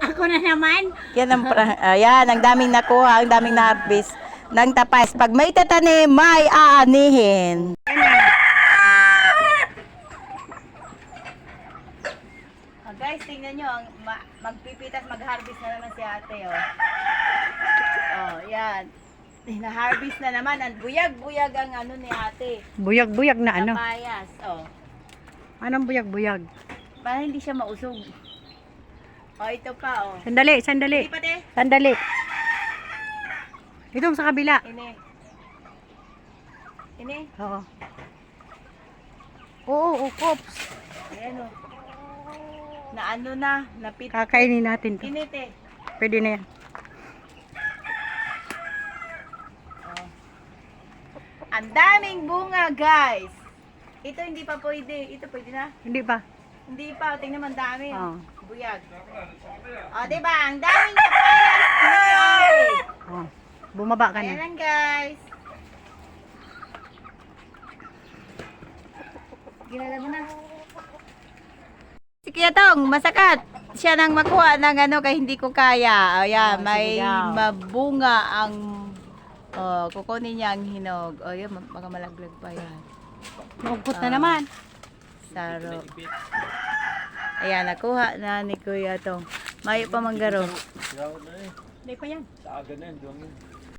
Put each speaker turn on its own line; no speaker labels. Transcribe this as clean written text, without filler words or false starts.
Ako na naman.
Yan ang, ayan, ang daming nakuha, ang daming na-harvest ng tapas. Pag may tatanim, may aanihin. Oh, guys, tingnan nyo, ang magpipitas, mag-harvest na naman si ate, oh. Oh, yan. Na-harvest na naman. Ang buyag-buyag ang ano ni ate.
Buyag-buyag na ano?
Papayas, oh.
Anong buyag-buyag?
Para hindi siya mausog. Oh, ito pa, oh.
Sandali, sandali.
Hindi pa, te.
Sandali. Ito sa kabila.
Ini. Ini.
Oo. Oo, oops.
Ayan, oh. Na ano na, napit.
Kakainin natin to.
Ini, te.
Pwede na yan.
Oh. Ang daming bunga, guys. Ito hindi pa pwede. Ito pwede na?
Hindi pa.
Hindi pa. Tingnan mo, ang dami.
Oo.
Buyag. O, diba? Ang daming papayas.
Oh. Bumaba ka
Ayan
na.
lang, guys. Ginala mo na. Si Kuya Tong, masakat. Siya nang makuha ng ano kaya hindi ko kaya. Ayan,
Oh,
may
sige daw.
mabunga ang kukunin niya ang hinog. O, yun, baka malaglag pa yan.
Maugpot na naman.
Saro. Ayan, nakuha na ni Kuya Tong. May pa manggaro.
Hindi pa yan.
Sa aga na yun, doon yun.